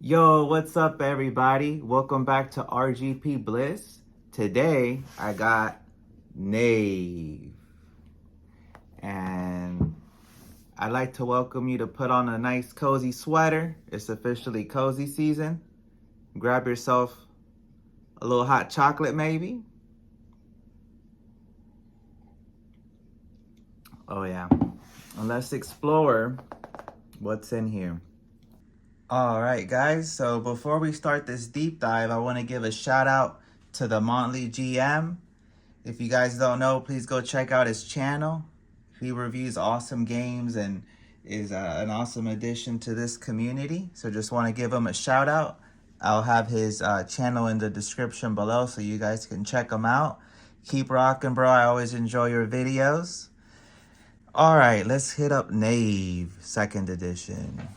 Yo, what's up, everybody? Welcome back to RGP Bliss. Today, I got Knave. And I'd like to welcome you to put on a nice cozy sweater. It's officially cozy season. Grab yourself a little hot chocolate, maybe. Oh, yeah. And let's explore what's in here. All right, guys. So before we start this deep dive, I want to give a shout out to the Monthly GM. If you guys don't know, please go check out his channel. He reviews awesome games and is an awesome addition to this community. So just want to give him a shout out. I'll have his channel in the description below so you guys can check him out. Keep rocking, bro. I always enjoy your videos. All right, let's hit up Knave 2nd edition.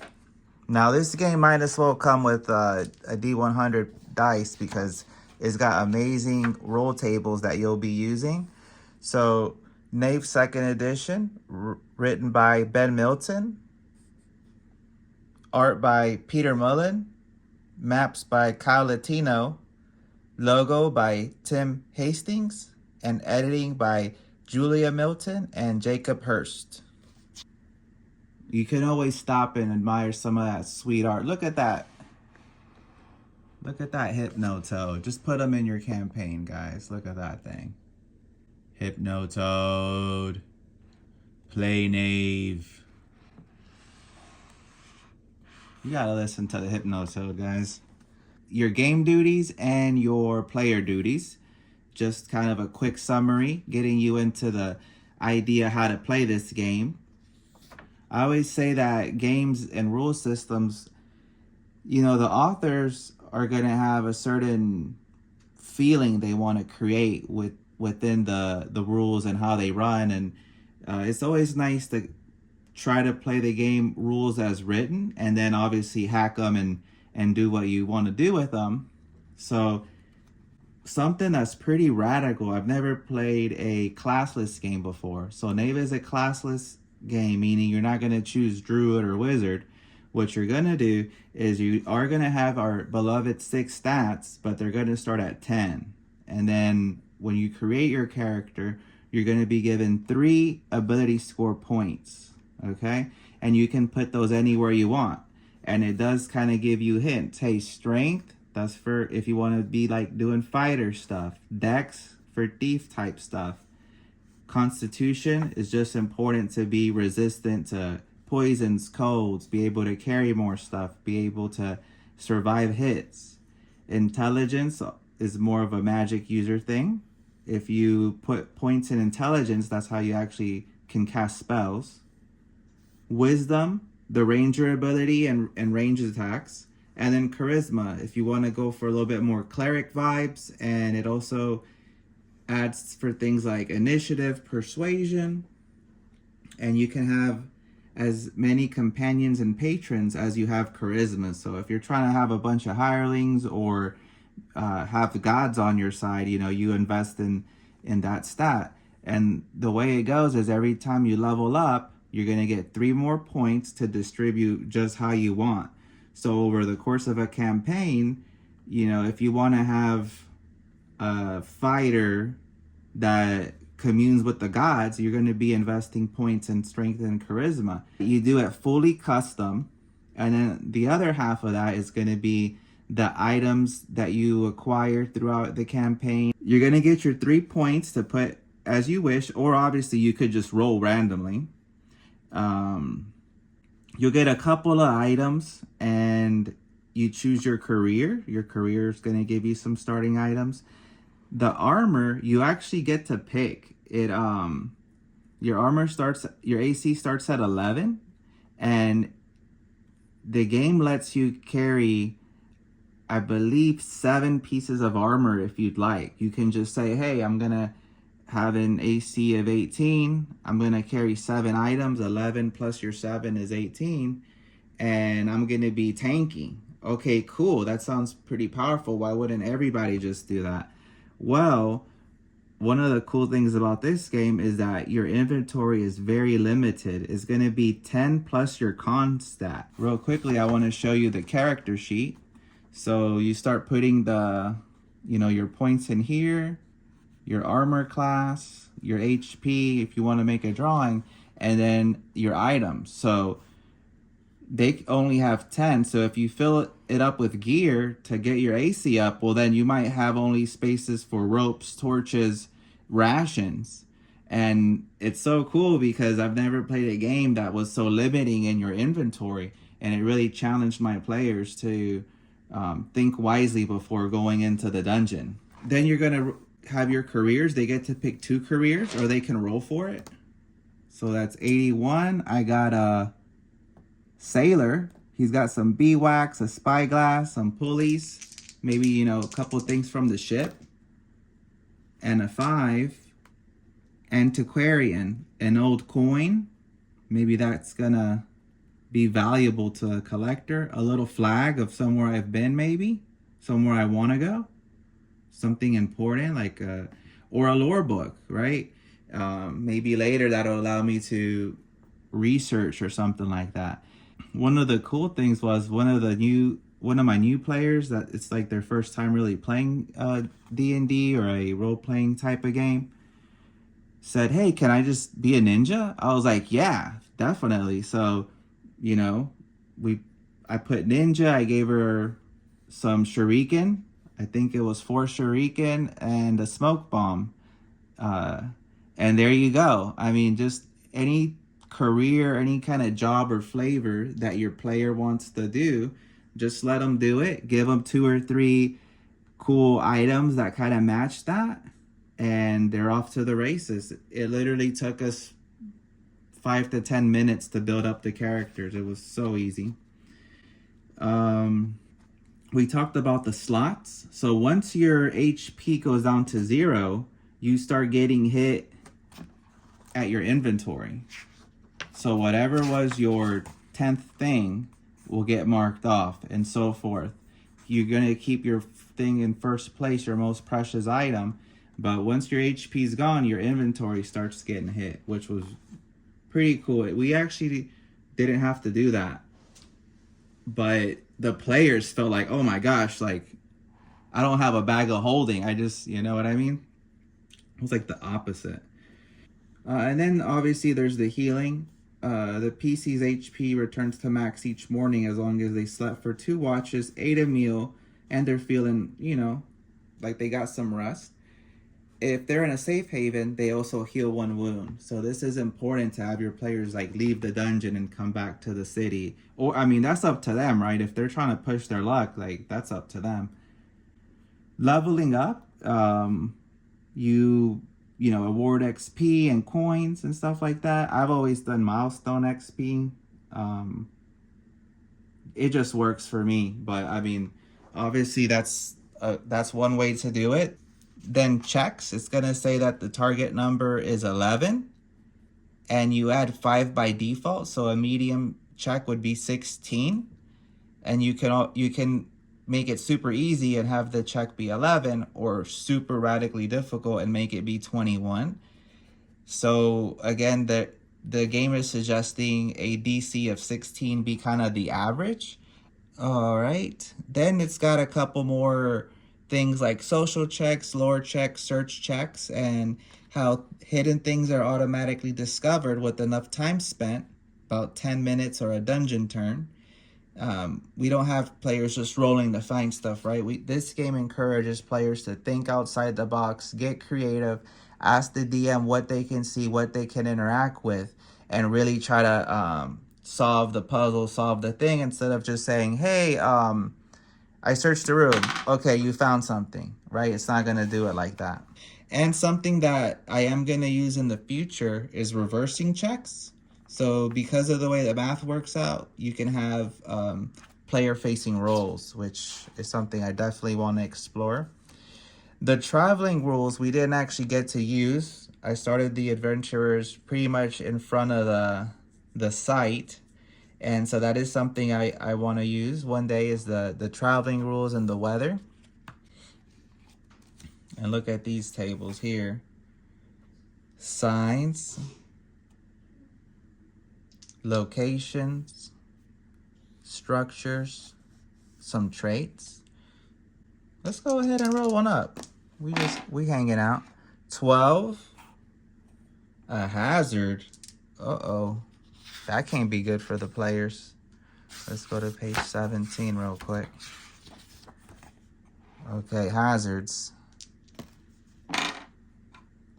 Now, this game might as well come with a D100 dice because it's got amazing roll tables that you'll be using. So, Knave 2nd edition, written by Ben Milton, art by Peter Mullen, maps by Kyle Latino, logo by Tim Hastings, and editing by Julia Milton and Jacob Hurst. You can always stop and admire some of that sweet art. Look at that. Look at that Hypnotoad. Just put them in your campaign, guys. Look at that thing. Hypnotoad. Play Knave. You gotta listen to the Hypnotoad, guys. Your game duties and your player duties. Just kind of a quick summary, getting you into the idea how to play this game. I always say that games and rule systems, you know, the authors are going to have a certain feeling they want to create within the rules and how they run. And it's always nice to try to play the game rules as written and then obviously hack them and do what you want to do with them. So something that's pretty radical. I've never played a classless game before. So Knave is a classless game, meaning you're not going to choose druid or wizard. What you're going to do is you are going to have our beloved 6 stats, but they're going to start at 10. And then when you create your character, you're going to be given 3 ability score points. Okay? And you can put those anywhere you want. And it does kind of give you hints. Hey, strength, that's for if you want to be like doing fighter stuff. Dex for thief type stuff. Constitution is just important to be resistant to poisons, colds, be able to carry more stuff, be able to survive hits. Intelligence is more of a magic user thing. If you put points in intelligence, that's how you actually can cast spells. Wisdom, the ranger ability and range attacks. And then charisma, if you want to go for a little bit more cleric vibes, and it also adds for things like initiative, persuasion, and you can have as many companions and patrons as you have charisma. So if you're trying to have a bunch of hirelings or have the gods on your side, you know, you invest in that stat. And the way it goes is every time you level up, you're going to get 3 more points to distribute just how you want. So over the course of a campaign, you know, if you want to have a fighter that communes with the gods, you're going to be investing points in strength and charisma. You do it fully custom, and then the other half of that is going to be the items that you acquire throughout the campaign. You're going to get your 3 points to put as you wish, or obviously you could just roll randomly. You'll get a couple of items and you choose your career. Your career is going to give you some starting items. The armor, you actually get to pick it. Your armor starts, your AC starts at 11, and the game lets you carry, I believe, 7 pieces of armor if you'd like. You can just say, hey, I'm gonna have an AC of 18. I'm gonna carry 7 items. 11 plus your 7 is 18, and I'm gonna be tanky. Okay, cool. That sounds pretty powerful. Why wouldn't everybody just do that? Well, one of the cool things about this game is that your inventory is very limited. It's going to be 10 plus your con stat. Real quickly, I want to show you the character sheet. So you start putting the, your points in here, your armor class, your HP if you want to make a drawing, and then your items. So they only have 10, so if you fill it up with gear to get your AC up, well then you might have only spaces for ropes, torches, rations. And it's so cool because I've never played a game that was so limiting in your inventory, and it really challenged my players to think wisely before going into the dungeon. Then you're gonna have your careers. They get to pick 2 careers, or they can roll for it. So that's 81. I got a sailor. He's got some beeswax, a spyglass, some pulleys, maybe, a couple things from the ship. And a 5. Antiquarian, an old coin. Maybe that's gonna be valuable to a collector. A little flag of somewhere I've been, maybe. Somewhere I want to go. Something important, like or a lore book, right? Maybe later that'll allow me to research or something like that. One of the cool things was one of my new players that it's like their first time really playing D&D or a role-playing type of game said, "Hey, can I just be a ninja?" I was like, "Yeah, definitely." So, I put ninja. I gave her some shuriken. I think it was 4 shuriken and a smoke bomb. And there you go. I mean, just any career, any kind of job or flavor that your player wants to do, just let them do it. Give them 2 or 3 cool items that kind of match that, and they're off to the races. It literally took us 5 to 10 minutes to build up the characters. It was so easy. We talked about the slots. So once your HP goes down to 0, you start getting hit at your inventory. So whatever was your 10th thing will get marked off, and so forth. You're going to keep your thing in first place, your most precious item, but once your HP is gone, your inventory starts getting hit, which was pretty cool. We actually didn't have to do that, but the players felt like, oh my gosh, like I don't have a bag of holding. I just, you know what I mean? It was like the opposite. And then obviously there's the healing. The PC's HP returns to max each morning as long as they slept for 2 watches, ate a meal, and they're feeling, like they got some rest. If they're in a safe haven, they also heal 1 wound. So this is important to have your players like leave the dungeon and come back to the city. Or, I mean, that's up to them, right? If they're trying to push their luck, like that's up to them. Leveling up, you award XP and coins and stuff like that. I've always done milestone XP. It just works for me. But I mean, obviously that's one way to do it. Then checks, it's gonna say that the target number is 11, and you add 5 by default. So a medium check would be 16, and you can make it super easy and have the check be 11, or super radically difficult and make it be 21. So again, the game is suggesting a DC of 16 be kind of the average. All right, then it's got a couple more things like social checks, lore checks, search checks, and how hidden things are automatically discovered with enough time spent, about 10 minutes or a dungeon turn. We don't have players just rolling to find stuff, right? This game encourages players to think outside the box, get creative, ask the DM what they can see, what they can interact with, and really try to solve the puzzle, solve the thing, instead of just saying, hey, I searched the room. Okay, you found something, right? It's not going to do it like that. And something that I am going to use in the future is reversing checks. So because of the way the math works out, you can have player-facing roles, which is something I definitely want to explore. The traveling rules we didn't actually get to use. I started the adventurers pretty much in front of the site. And so that is something I want to use. One day is the traveling rules and the weather. And look at these tables here. signs, locations, structures, some traits. Let's go ahead and roll one up. We hanging out. 12. A hazard. Uh-oh. That can't be good for the players. Let's go to page 17 real quick. Okay, hazards.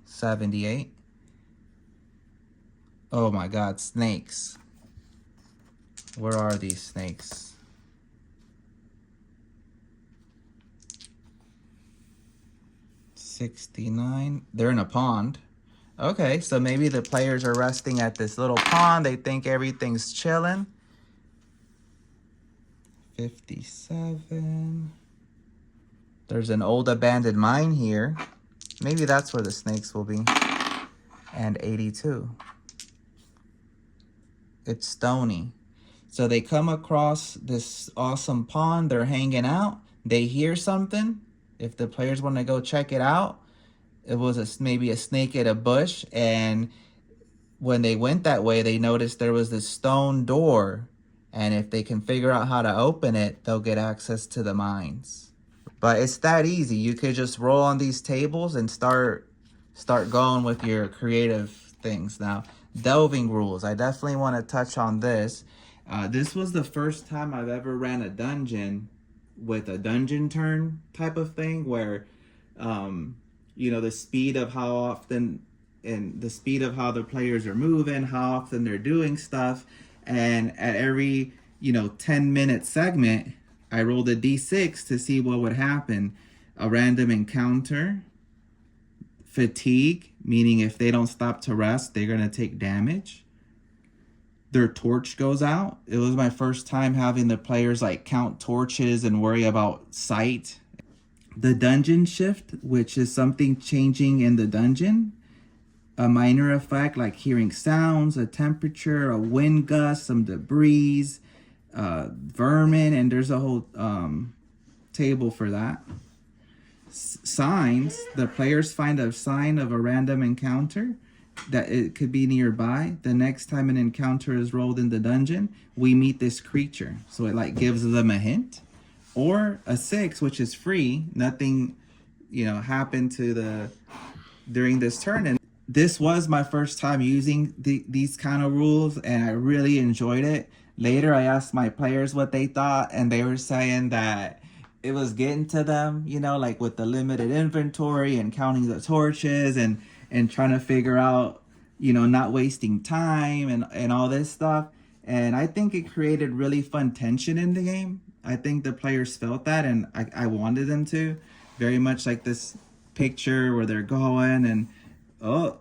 78. Oh my God, snakes. Where are these snakes? $69. They're in a pond. Okay, so maybe the players are resting at this little pond. They think everything's chilling. 57. There's an old abandoned mine here. Maybe that's where the snakes will be. And 82. It's stony. So they come across this awesome pond. They're hanging out. They hear something. If the players want to go check it out, it was maybe a snake at a bush. And when they went that way, they noticed there was this stone door. And if they can figure out how to open it, they'll get access to the mines. But it's that easy. You could just roll on these tables and start going with your creative things. Now, delving rules. I definitely want to touch on this. This was the first time I've ever ran a dungeon with a dungeon turn type of thing where, you know, the speed of how often and the speed of how the players are moving, how often they're doing stuff. And at every, 10-minute segment, I rolled a d6 to see what would happen. A random encounter. Fatigue, meaning if they don't stop to rest, they're going to take damage. Their torch goes out. It was my first time having the players count torches and worry about sight. The dungeon shift, which is something changing in the dungeon. A minor effect like hearing sounds, a temperature, a wind gust, some debris, vermin, and there's a whole table for that. Signs, the players find a sign of a random encounter that it could be nearby. The next time an encounter is rolled in the dungeon, we meet this creature. So it gives them a hint. Or a 6, which is free. Nothing, happened during this turn. And this was my first time using these kind of rules, and I really enjoyed it. Later, I asked my players what they thought, and they were saying that it was getting to them, with the limited inventory and counting the torches and trying to figure out, not wasting time and all this stuff. And I think it created really fun tension in the game. I think the players felt that, and I wanted them to. Very much like this picture where they're going and, oh,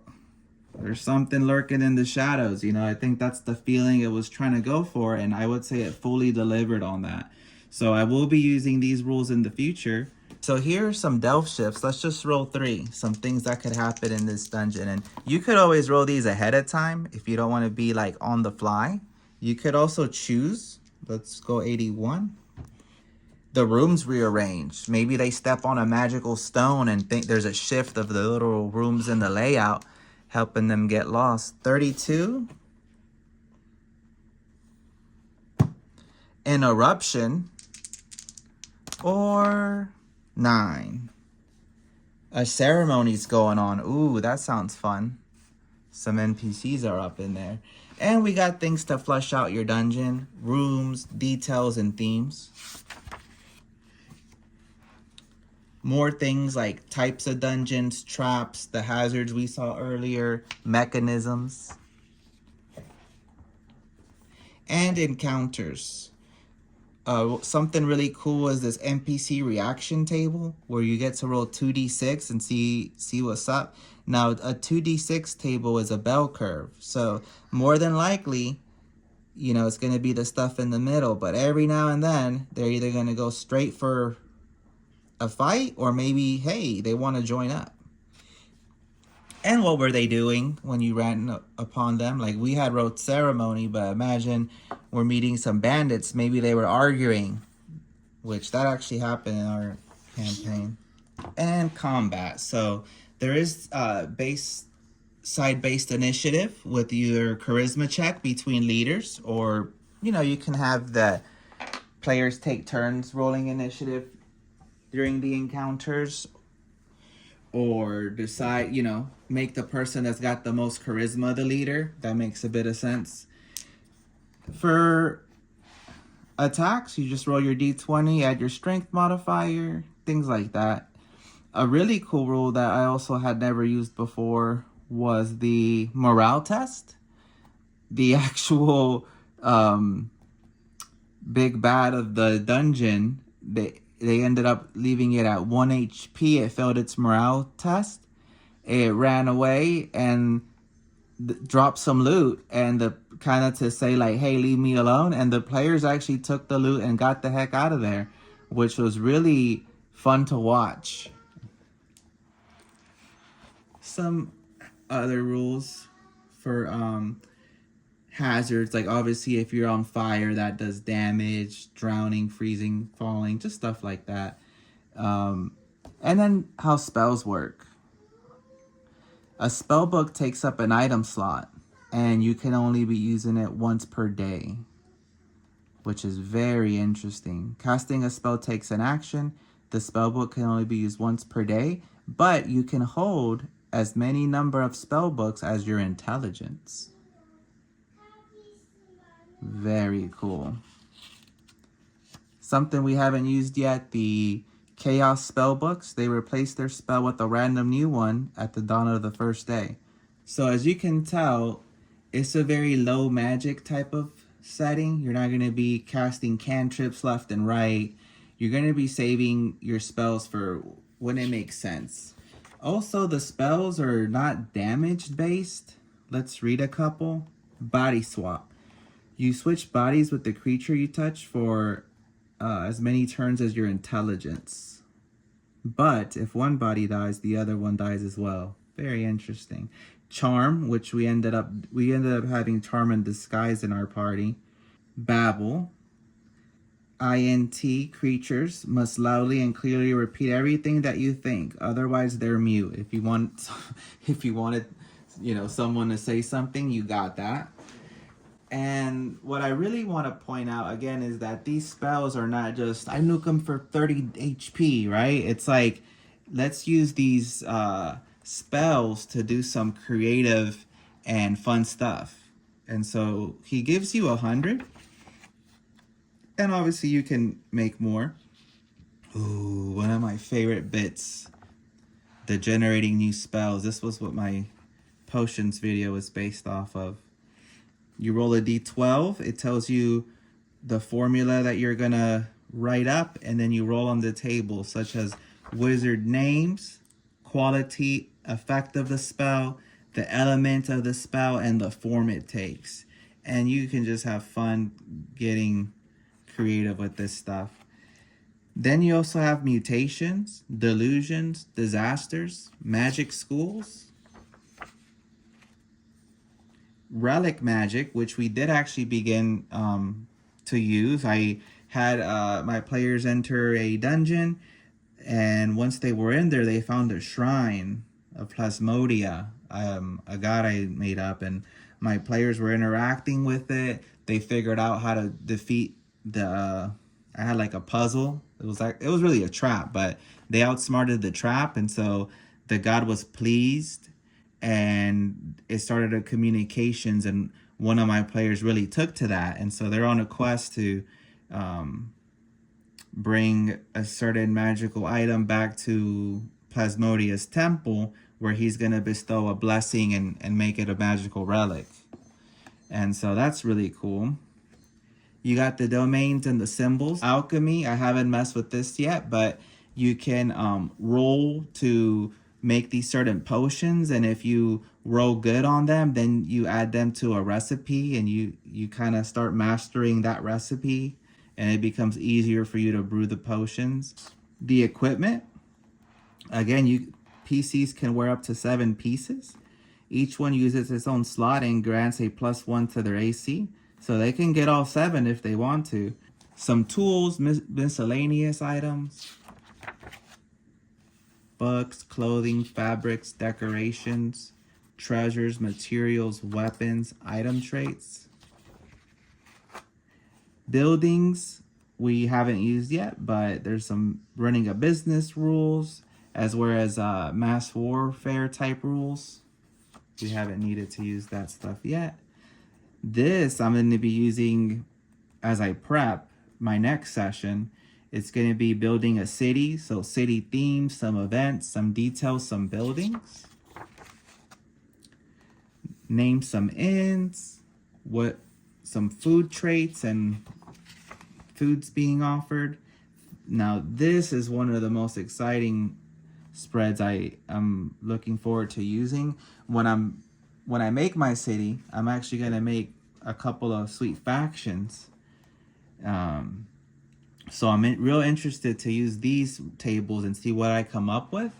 there's something lurking in the shadows. I think that's the feeling it was trying to go for, and I would say it fully delivered on that. So I will be using these rules in the future. So here are some delve shifts. Let's just roll 3. Some things that could happen in this dungeon. And you could always roll these ahead of time if you don't want to be on the fly. You could also choose. Let's go 81. The rooms rearranged. Maybe they step on a magical stone and think there's a shift of the little rooms in the layout, helping them get lost. 32. An eruption. Or 9. A ceremony's going on. Ooh, that sounds fun. Some NPCs are up in there. And we got things to flesh out your dungeon. Rooms, details, and themes. More things like types of dungeons, traps, the hazards we saw earlier, mechanisms. And encounters. Something really cool is this NPC reaction table where you get to roll 2d6 and see what's up. Now, a 2d6 table is a bell curve. So more than likely, it's going to be the stuff in the middle. But every now and then, they're either going to go straight for a fight or maybe, hey, they want to join up. And what were they doing when you ran upon them? We had wrote ceremony, but imagine we're meeting some bandits. Maybe they were arguing, which that actually happened in our campaign. And combat. So there is base side-based initiative with your charisma check between leaders, or you can have the players take turns rolling initiative during the encounters, or decide, make the person that's got the most charisma the leader. That makes a bit of sense. For attacks, you just roll your d20, add your strength modifier, things like that. A really cool rule that I also had never used before was the morale test. The actual big bad of the dungeon, they ended up leaving it at 1 HP. It failed its morale test. It ran away and dropped some loot, and the kind of to say like, hey, leave me alone. And the players actually took the loot and got the heck out of there, which was really fun to watch. Some other rules for hazards, like obviously if you're on fire, that does damage, drowning, freezing, falling, just stuff like that. And then how spells work. A spell book takes up an item slot, and you can only be using it once per day, which is very interesting. Casting a spell takes an action. The spell book can only be used once per day, but you can hold as many number of spell books as your intelligence. Very cool. Something we haven't used yet, the Chaos spell books. They replace their spell with a random new one at the dawn of the first day. So as you can tell, it's a very low magic type of setting. You're not going to be casting cantrips left and right. You're going to be saving your spells for when it makes sense. Also, the spells are not damage based. Let's read a couple. Body swap. You switch bodies with the creature you touch for as many turns as your intelligence. But if one body dies, the other one dies as well. Very interesting. Charm, which we ended up having Charm and Disguise in our party. Babble. INT, creatures must loudly and clearly repeat everything that you think. Otherwise, they're mute. If you wanted, someone to say something, you got that. And what I really want to point out again is that these spells are not just, I nuke them for 30 HP, right? It's like, let's use these spells to do some creative and fun stuff. And so he gives you 100. And obviously you can make more. Ooh, one of my favorite bits. The generating new spells. This was what my potions video was based off of. You roll a d12. It tells you the formula that you're going to write up. And then you roll on the table, such as wizard names, quality, effect of the spell, the element of the spell, and the form it takes. And you can just have fun getting creative with this stuff. Then you also have mutations, delusions, disasters, magic schools, relic magic, which we did actually begin to use. I had my players enter a dungeon, and once they were in there, they found a shrine of Plasmodia, a god I made up, and my players were interacting with it. They figured out how to defeat I had like a puzzle. It was really a trap, but they outsmarted the trap, and so the god was pleased, and it started a communications, and one of my players really took to that, and so they're on a quest to bring a certain magical item back to Plasmodia's temple, where he's going to bestow a blessing and make it a magical relic. And so that's really cool. You got the domains and the symbols. Alchemy, I haven't messed with this yet, but you can roll to make these certain potions, and if you roll good on them, then you add them to a recipe, and you kind of start mastering that recipe, and it becomes easier for you to brew the potions. The equipment, again, PCs can wear up to 7 pieces. Each one uses its own slot and grants a +1 to their AC. So they can get all 7 if they want to. Some tools, miscellaneous items, books, clothing, fabrics, decorations, treasures, materials, weapons, item traits. Buildings we haven't used yet, but there's some running a business rules as well as mass warfare type rules. We haven't needed to use that stuff yet. This I'm going to be using as I prep my next session. It's going to be building a city, so city themes, some events, some details, some buildings. Name some inns, some food traits and foods being offered. Now this is one of the most exciting spreads I am looking forward to using. When I make my city, I'm actually going to make a couple of sweet factions. So I'm real interested to use these tables and see what I come up with.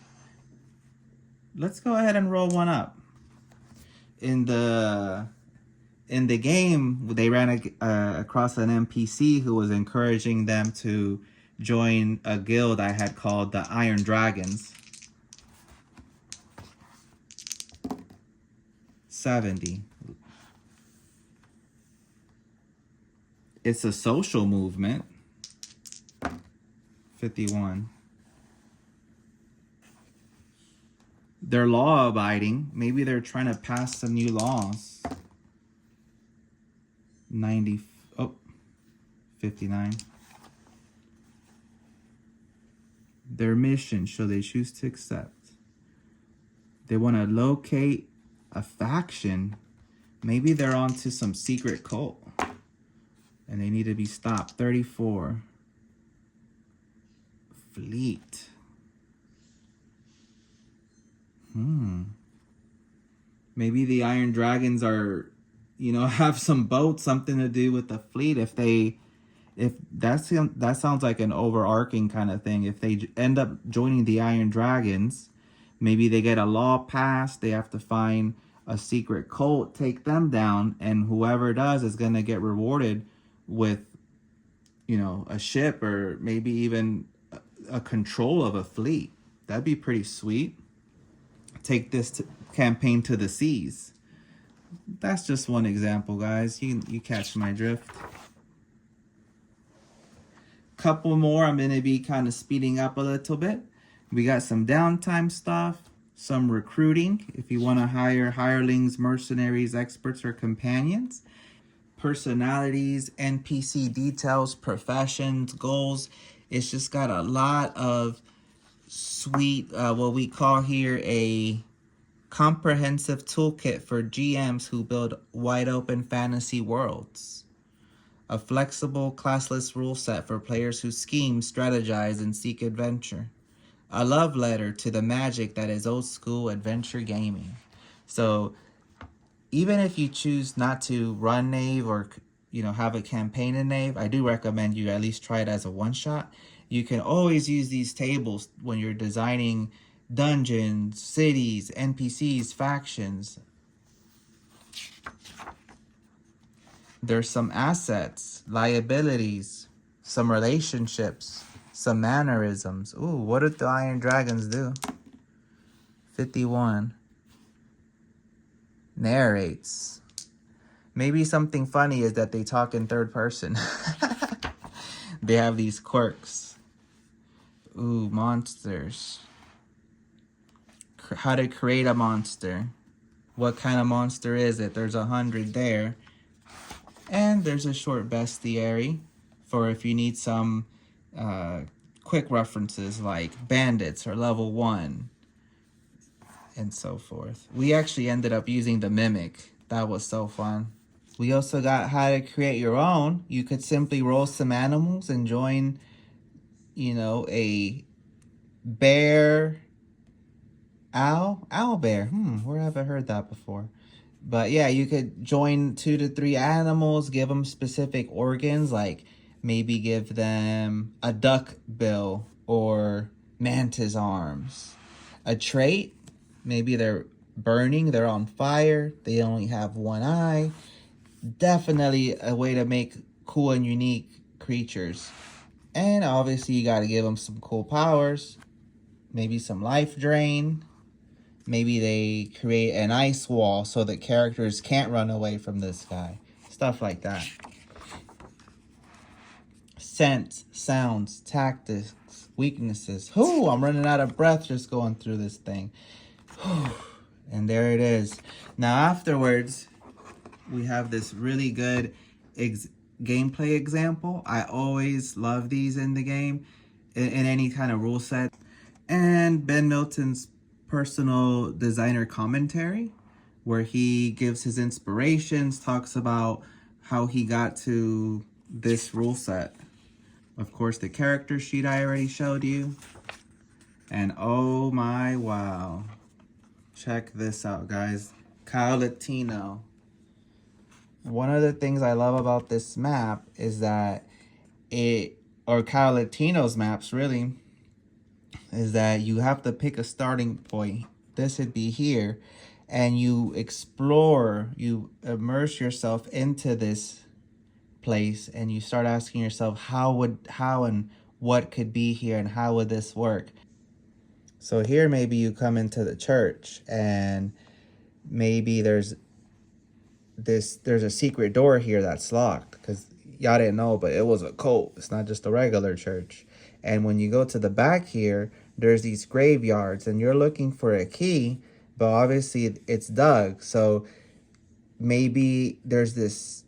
Let's go ahead and roll one up. In the game, they ran across an NPC who was encouraging them to join a guild I had called the Iron Dragons. 70. It's a social movement. 51. They're law abiding. Maybe they're trying to pass some new laws. 90. Oh, 59. Their mission, should they choose to accept? They want to locate a faction. Maybe they're onto some secret cult and they need to be stopped. 34. Fleet. Maybe the Iron Dragons are, have some boats, something to do with the fleet. If that sounds like an overarching kind of thing. If they end up joining the Iron Dragons, maybe they get a law passed. They have to find a secret cult, take them down, and whoever does is going to get rewarded with, a ship or maybe even a control of a fleet. That'd be pretty sweet. Take this campaign to the seas. That's just one example, guys. You catch my drift. Couple more. I'm going to be kind of speeding up a little bit. We got some downtime stuff, some recruiting. If you want to hire hirelings, mercenaries, experts, or companions. Personalities, NPC details, professions, goals. It's just got a lot of sweet, what we call here a comprehensive toolkit for GMs who build wide open fantasy worlds. A flexible classless rule set for players who scheme, strategize, and seek adventure. A love letter to the magic that is old school adventure gaming. So even if you choose not to run Knave or have a campaign in Knave, I do recommend you at least try it as a one-shot. You can always use these tables when you're designing dungeons, cities, NPCs, factions. There's some assets, liabilities, some relationships, some mannerisms. Ooh, what did the Iron Dragons do? 51. Narrates. Maybe something funny is that they talk in third person. They have these quirks. Ooh, monsters. How to create a monster. What kind of monster is it? There's 100 there. And there's a short bestiary for if you need some quick references like bandits or level 1 and so forth. We actually ended up using the mimic. That was so fun. We also got how to create your own. You could simply roll some animals and join, a bear, owl bear. Where have I heard that before? But yeah, you could join 2 to 3 animals, give them specific organs, like maybe give them a duck bill or mantis arms. A trait, maybe they're burning, they're on fire, they only have one eye. Definitely a way to make cool and unique creatures. And obviously you got to give them some cool powers. Maybe some life drain. Maybe they create an ice wall so the characters can't run away from this guy. Stuff like that. Scents, sounds, tactics, weaknesses. Whoo, I'm running out of breath just going through this thing. And there it is. Now afterwards, we have this really good gameplay example. I always love these in the game, in any kind of rule set. And Ben Milton's personal designer commentary, where he gives his inspirations, talks about how he got to this rule set. Of course, the character sheet I already showed you. And oh my wow. Check this out, guys. Kyle Latino. One of the things I love about this map is that or Kyle Latino's maps really, is that you have to pick a starting point. This would be here. And you explore, you immerse yourself into this place, and you start asking yourself, how and what could be here, and how would this work? So here maybe you come into the church, and maybe there's a secret door here that's locked, because y'all didn't know, but it was a cult. It's not just a regular church. And when you go to the back here, there's these graveyards, and you're looking for a key, but obviously it's dug. So maybe there's this,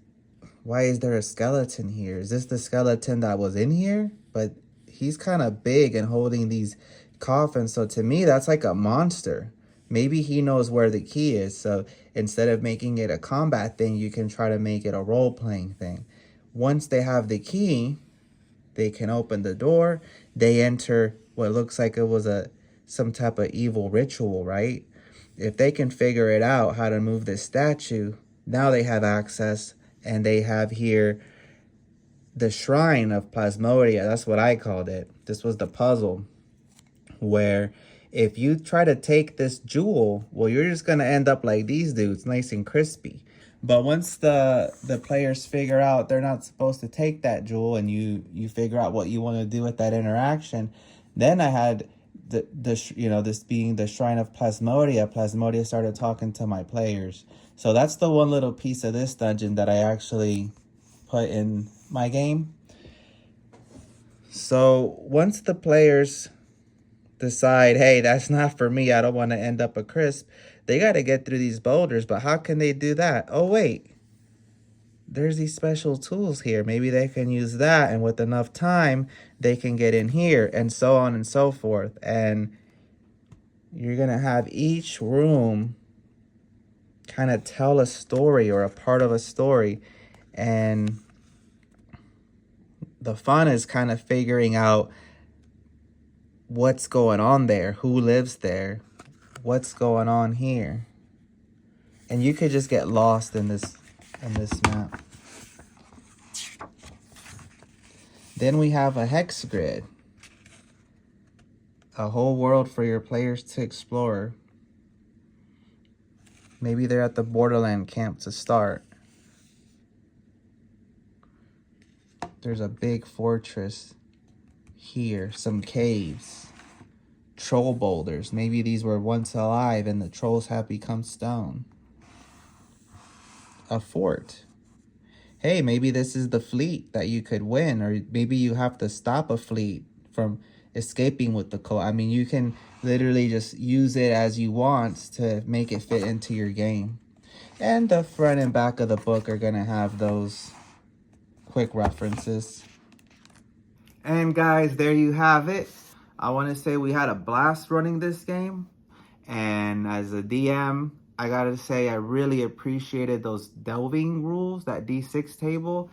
why is there a skeleton here? Is this the skeleton that was in here? But he's kind of big and holding these coffins. So to me, that's like a monster. Maybe he knows where the key is. So instead of making it a combat thing, you can try to make it a role-playing thing. Once they have the key, they can open the door. They enter what looks like it was some type of evil ritual, right? If they can figure it out, how to move this statue, now they have access. And they have here the Shrine of Plasmodia. That's what I called it. This was the puzzle where if you try to take this jewel, well, you're just going to end up like these dudes, nice and crispy. But once the players figure out they're not supposed to take that jewel, and you figure out what you want to do with that interaction, then I had this being the Shrine of Plasmodia. Plasmodia started talking to my players. So that's the one little piece of this dungeon that I actually put in my game. So once the players decide, hey, that's not for me, I don't want to end up a crisp, they got to get through these boulders. But how can they do that? Oh, wait. There's these special tools here. Maybe they can use that, and with enough time, they can get in here, and so on and so forth. And you're going to have each room kind of tell a story or a part of a story. And the fun is kind of figuring out what's going on there, who lives there, what's going on here. And you could just get lost in this map. Then we have a hex grid, a whole world for your players to explore. Maybe they're at the Borderland camp to start. There's a big fortress here, some caves, troll boulders. Maybe these were once alive and the trolls have become stone. A fort. Hey, maybe this is the fleet that you could win, or maybe you have to stop a fleet from escaping with the cult. I mean, you can literally just use it as you want to make it fit into your game. And the front and back of the book are going to have those quick references. And guys, there you have it. I want to say we had a blast running this game. And as a DM, I gotta say I really appreciated those delving rules, that D6 table.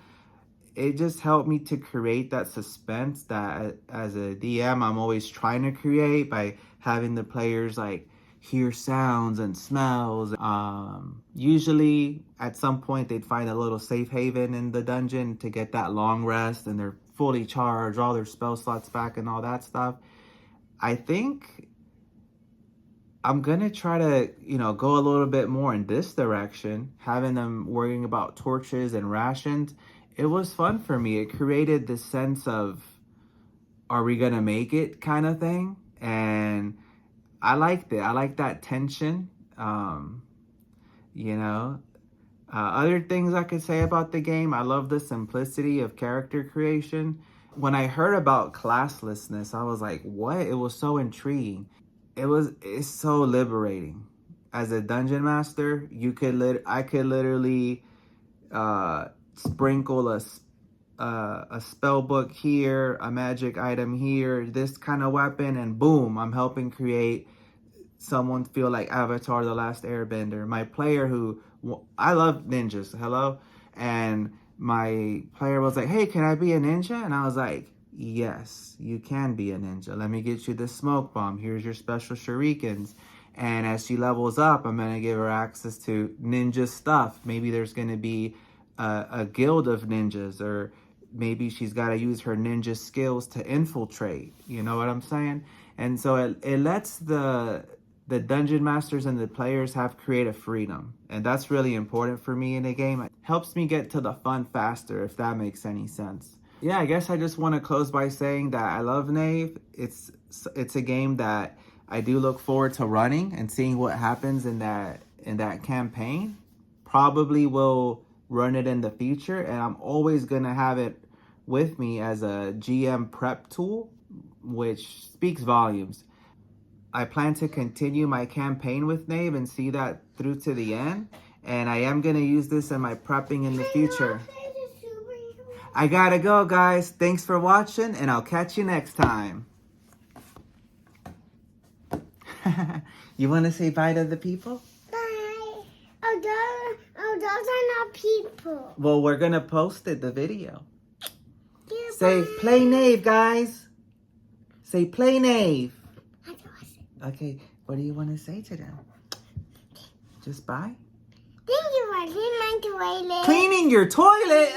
It just helped me to create that suspense that as a DM I'm always trying to create by having the players like hear sounds and smells. Usually at some point they'd find a little safe haven in the dungeon to get that long rest and they're fully charged, all their spell slots back and all that stuff. I think I'm going to try to, go a little bit more in this direction, having them worrying about torches and rations. It was fun for me. It created this sense of, are we going to make it kind of thing? And I liked it. I like that tension. You know, other things I could say about the game, I love the simplicity of character creation. When I heard about classlessness, I was like, what? It was so intriguing. It's so liberating. As a dungeon master, I could literally sprinkle a spell book here, a magic item here, this kind of weapon, and boom, I'm helping create someone feel like Avatar: The Last Airbender. My player I love ninjas, hello? And my player was like, hey, can I be a ninja? And I was like, yes, you can be a ninja. Let me get you the smoke bomb. Here's your special shurikens. And as she levels up, I'm going to give her access to ninja stuff. Maybe there's going to be a guild of ninjas, or maybe she's got to use her ninja skills to infiltrate. You know what I'm saying? And so it lets the dungeon masters and the players have creative freedom. And that's really important for me in a game. It helps me get to the fun faster, if that makes any sense. Yeah, I guess I just want to close by saying that I love Knave. It's a game that I do look forward to running and seeing what happens in that campaign. Probably will run it in the future, and I'm always going to have it with me as a GM prep tool, which speaks volumes. I plan to continue my campaign with Knave and see that through to the end. And I am going to use this in my prepping in the future. I gotta go, guys. Thanks for watching, and I'll catch you next time. You want to say bye to the people? Bye. Oh, those are not people. Well, we're going to post it, the video. Yeah, Say, bye. play Knave, guys. Say, play Knave. Okay, what do you want to say to them? Just bye? Thank you for cleaning my toilet. Cleaning your toilet?